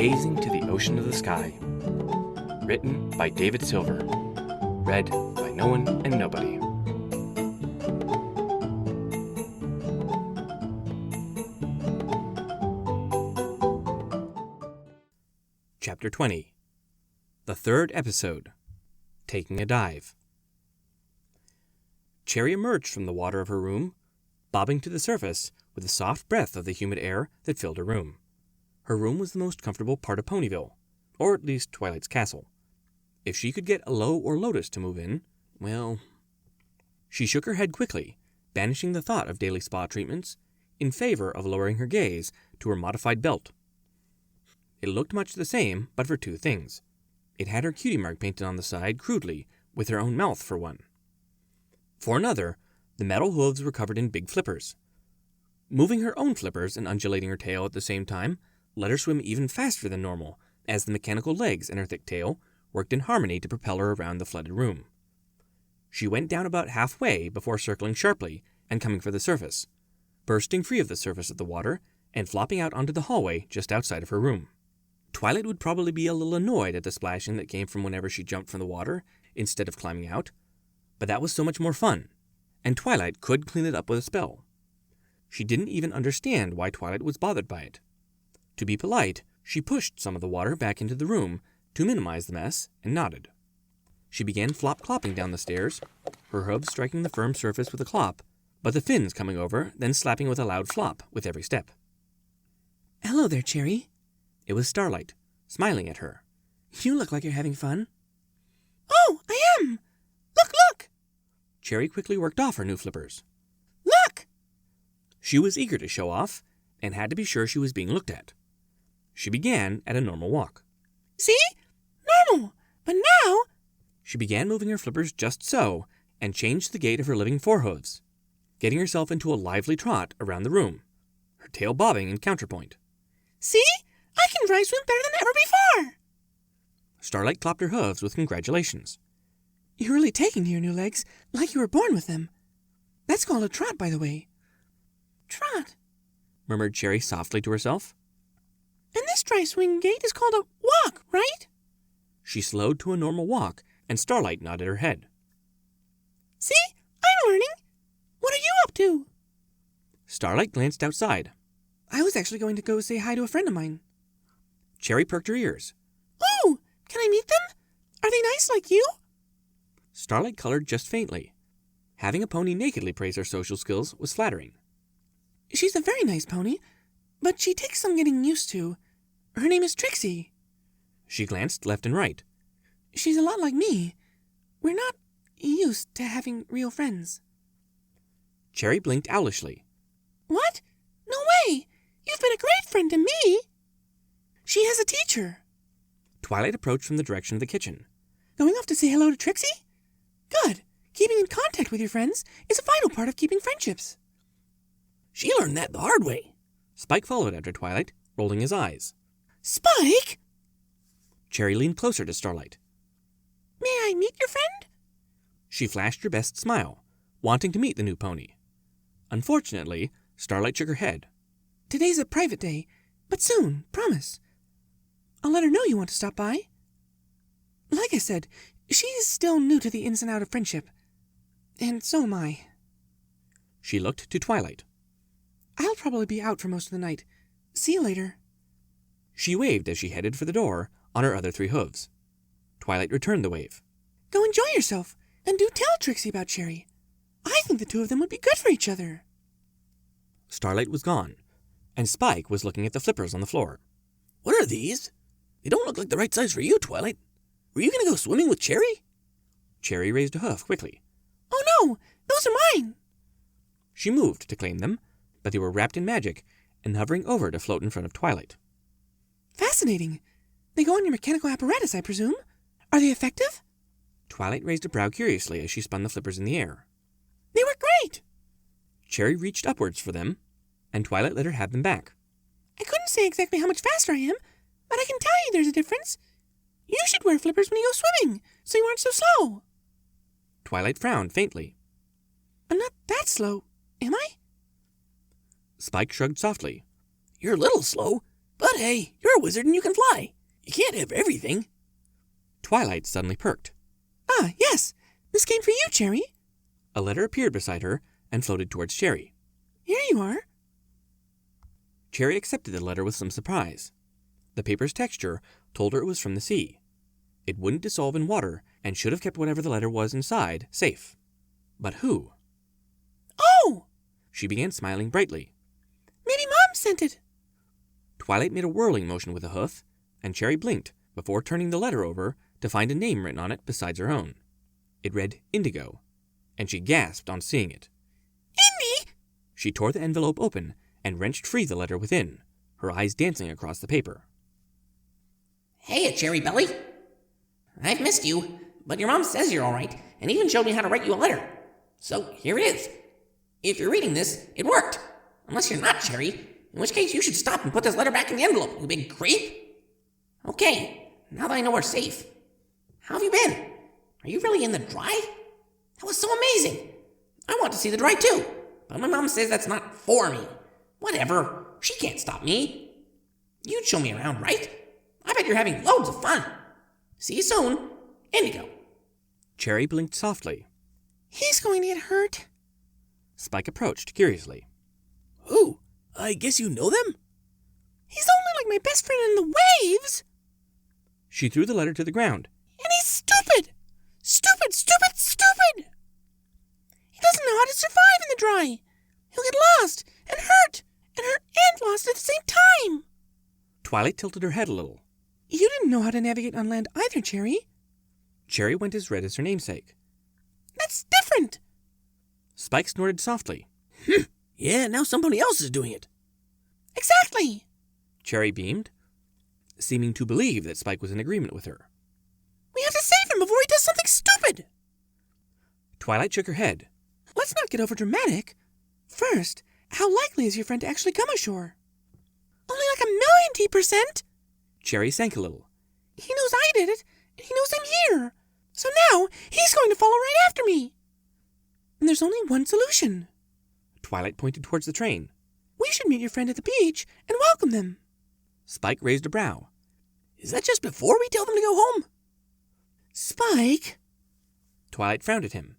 Gazing to the Ocean of the Sky. Written by David Silver. Read by no one and nobody. Chapter 20. The third episode. Taking a Dive. Cherry emerged from the water of her room, bobbing to the surface with the soft breath of the humid air that filled her room. Her room was the most comfortable part of Ponyville, or at least Twilight's castle. If she could get Aloe or Lotus to move in, well... She shook her head quickly, banishing the thought of daily spa treatments, in favor of lowering her gaze to her modified belt. It looked much the same, but for two things. It had her cutie mark painted on the side crudely, with her own mouth for one. For another, the metal hooves were covered in big flippers. Moving her own flippers and undulating her tail at the same time let her swim even faster than normal, as the mechanical legs and her thick tail worked in harmony to propel her around the flooded room. She went down about halfway before circling sharply and coming for the surface, bursting free of the surface of the water and flopping out onto the hallway just outside of her room. Twilight would probably be a little annoyed at the splashing that came from whenever she jumped from the water instead of climbing out, but that was so much more fun, and Twilight could clean it up with a spell. She didn't even understand why Twilight was bothered by it. To be polite, she pushed some of the water back into the room to minimize the mess and nodded. She began flop-clopping down the stairs, her hooves striking the firm surface with a clop, but the fins coming over, then slapping with a loud flop with every step. "Hello there, Cherry." It was Starlight, smiling at her. "You look like you're having fun." "Oh, I am! Look! Cherry quickly worked off her new flippers. Look!" She was eager to show off, and had to be sure she was being looked at. She began at a normal walk. "See? Normal. But now..." She began moving her flippers just so, and changed the gait of her living forehooves, getting herself into a lively trot around the room, her tail bobbing in counterpoint. "See? I can dry swim better than ever before!" Starlight clapped her hooves with congratulations. "You're really taking to your new legs like you were born with them. That's called a trot, by the way." "Trot," murmured Cherry softly to herself. "And this dry swing gait is called a walk, right?" She slowed to a normal walk, and Starlight nodded her head. "See? I'm learning. What are you up to?" Starlight glanced outside. "I was actually going to go say hi to a friend of mine." Cherry perked her ears. "Oh, can I meet them? Are they nice like you?" Starlight colored just faintly. Having a pony nakedly praise her social skills was flattering. "She's a very nice pony, but she takes some getting used to. Her name is Trixie." She glanced left and right. "She's a lot like me. We're not used to having real friends." Cherry blinked owlishly. "What? No way! You've been a great friend to me!" "She has a teacher." Twilight approached from the direction of the kitchen. "Going off to say hello to Trixie? Good. Keeping in contact with your friends is a vital part of keeping friendships." "She learned that the hard way." Spike followed after Twilight, rolling his eyes. "Spike!" Cherry leaned closer to Starlight. "May I meet your friend?" She flashed her best smile, wanting to meet the new pony. Unfortunately, Starlight shook her head. "Today's a private day, but soon, promise. I'll let her know you want to stop by. Like I said, she's still new to the ins and outs of friendship. And so am I." She looked to Twilight. "I'll probably be out for most of the night. See you later." She waved as she headed for the door on her other three hooves. Twilight returned the wave. "Go enjoy yourself, and do tell Trixie about Cherry. I think the two of them would be good for each other." Starlight was gone, and Spike was looking at the flippers on the floor. "What are these? They don't look like the right size for you, Twilight. Were you going to go swimming with Cherry?" Cherry raised a hoof quickly. "Oh no, those are mine." She moved to claim them, but they were wrapped in magic and hovering over to float in front of Twilight. "Fascinating. They go on your mechanical apparatus, I presume? Are they effective?" Twilight raised a brow curiously as she spun the flippers in the air. "They were great." Cherry reached upwards for them, and Twilight let her have them back. "I couldn't say exactly how much faster I am, but I can tell you there's a difference. You should wear flippers when you go swimming, so you aren't so slow." Twilight frowned faintly. "I'm not that slow, am I?" Spike shrugged softly. "You're a little slow, But hey, you're a wizard and you can fly. You can't have everything. Twilight suddenly perked. Ah, yes. This came for you, Cherry. A letter appeared beside her and floated towards Cherry. Here you are. Cherry accepted the letter with some surprise. The paper's texture told her it was from the sea. It wouldn't dissolve in water and should have kept whatever the letter was inside safe. But who? Oh! She began smiling brightly. Maybe Mom sent it. Twilight made a whirling motion with a hoof, and Cherry blinked before turning the letter over to find a name written on it besides her own. It read Indigo, and she gasped on seeing it. Indy! She tore the envelope open and wrenched free the letter within, her eyes dancing across the paper. Hey, Cherry Belly. I've missed you, but your mom says you're all right, and even showed me how to write you a letter. So here it is. If you're reading this, it worked. Unless you're not, Cherry, in which case you should stop and put this letter back in the envelope, you big creep. Okay, now that I know we're safe. How have you been? Are you really in the dry? That was so amazing. I want to see the dry too, but my mom says that's not for me. Whatever, she can't stop me. You'd show me around, right? I bet you're having loads of fun. See you soon, Indigo. Cherry blinked softly. He's going to get hurt. Spike approached curiously. Who? I guess you know them? He's only like my best friend in the waves. She threw the letter to the ground. And he's stupid. Stupid, stupid, stupid. He doesn't know how to survive in the dry. He'll get lost and hurt and lost at the same time. Twilight tilted her head a little. You didn't know how to navigate on land either, Cherry. Cherry went as red as her namesake. That's different. Spike snorted softly. Yeah, now somebody else is doing it. Exactly. Cherry beamed, seeming to believe that Spike was in agreement with her. We have to save him before he does something stupid. Twilight shook her head. Let's not get over dramatic. First, how likely is your friend to actually come ashore? Only like 1,000,000%. Cherry sank a little. He knows I did it, and he knows I'm here. So now he's going to follow right after me. And there's only one solution. Twilight pointed towards the train. We should meet your friend at the beach and welcome them. Spike raised a brow. Is that just before we tell them to go home? Spike, Twilight frowned at him.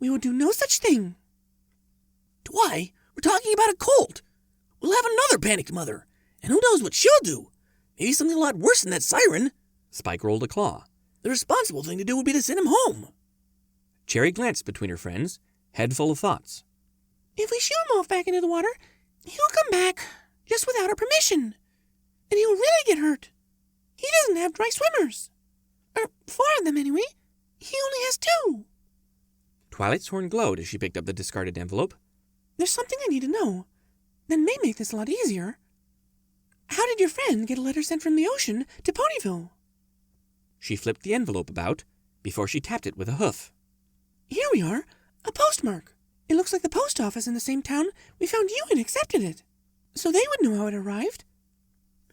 we will do no such thing. Why? We're talking about a colt. We'll have another panicked mother. And who knows what she'll do? Maybe something a lot worse than that siren. Spike rolled a claw. The responsible thing to do would be to send him home. Cherry glanced between her friends, head full of thoughts. If we shoo him off back into the water, he'll come back just without our permission. And he'll really get hurt. He doesn't have dry swimmers. Or 4 of them anyway. He only has 2. Twilight's horn glowed as she picked up the discarded envelope. There's something I need to know. That may make this a lot easier. How did your friend get a letter sent from the ocean to Ponyville? She flipped the envelope about before she tapped it with a hoof. Here we are, a postmark. It looks like the post office in the same town we found you and accepted it. So they would know how it arrived.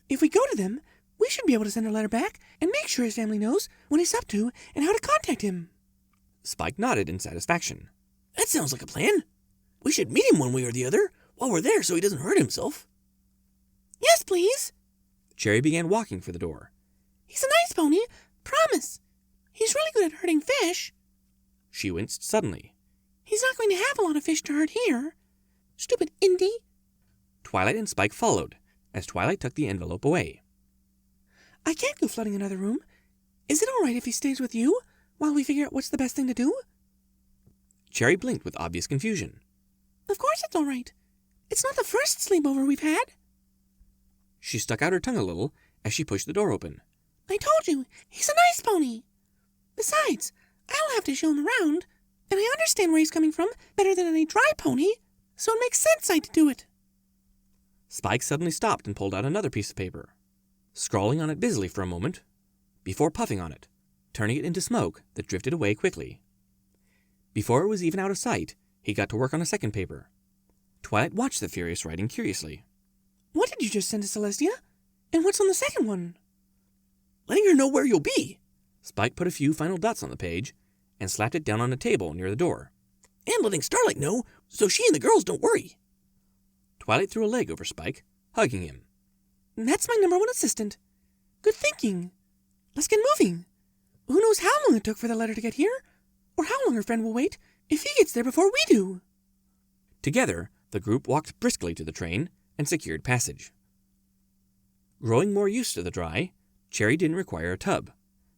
If we go to them, we should be able to send a letter back and make sure his family knows what he's up to and how to contact him. Spike nodded in satisfaction. That sounds like a plan. We should meet him one way or the other while we're there so he doesn't hurt himself. Yes, please. Cherry began walking for the door. He's a nice pony, promise. He's really good at hurting fish. She winced suddenly. He's not going to have a lot of fish to hurt here. Stupid Indy. Twilight and Spike followed as Twilight tucked the envelope away. I can't go flooding another room. Is it all right if he stays with you while we figure out what's the best thing to do? Cherry blinked with obvious confusion. Of course it's all right. It's not the first sleepover we've had. She stuck out her tongue a little as she pushed the door open. I told you, he's a nice pony. Besides, I'll have to show him around, and I understand where he's coming from better than any dry pony, so it makes sense I'd do it. Spike suddenly stopped and pulled out another piece of paper, scrawling on it busily for a moment, before puffing on it, turning it into smoke that drifted away quickly. Before it was even out of sight, he got to work on a second paper. Twilight watched the furious writing curiously. What did you just send to Celestia? And what's on the second one? Letting her know where you'll be. Spike put a few final dots on the page and slapped it down on a table near the door. And letting Starlight know so she and the girls don't worry. Twilight threw a leg over Spike, hugging him. That's my number 1 assistant. Good thinking. Let's get moving. Who knows how long it took for the letter to get here, or how long her friend will wait if he gets there before we do. Together, the group walked briskly to the train and secured passage. Growing more used to the dry, Cherry didn't require a tub,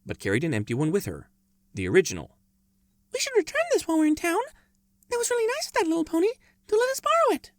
but carried an empty one with her, the original. We should return this while we're in town. It was really nice of that little pony to let us borrow it.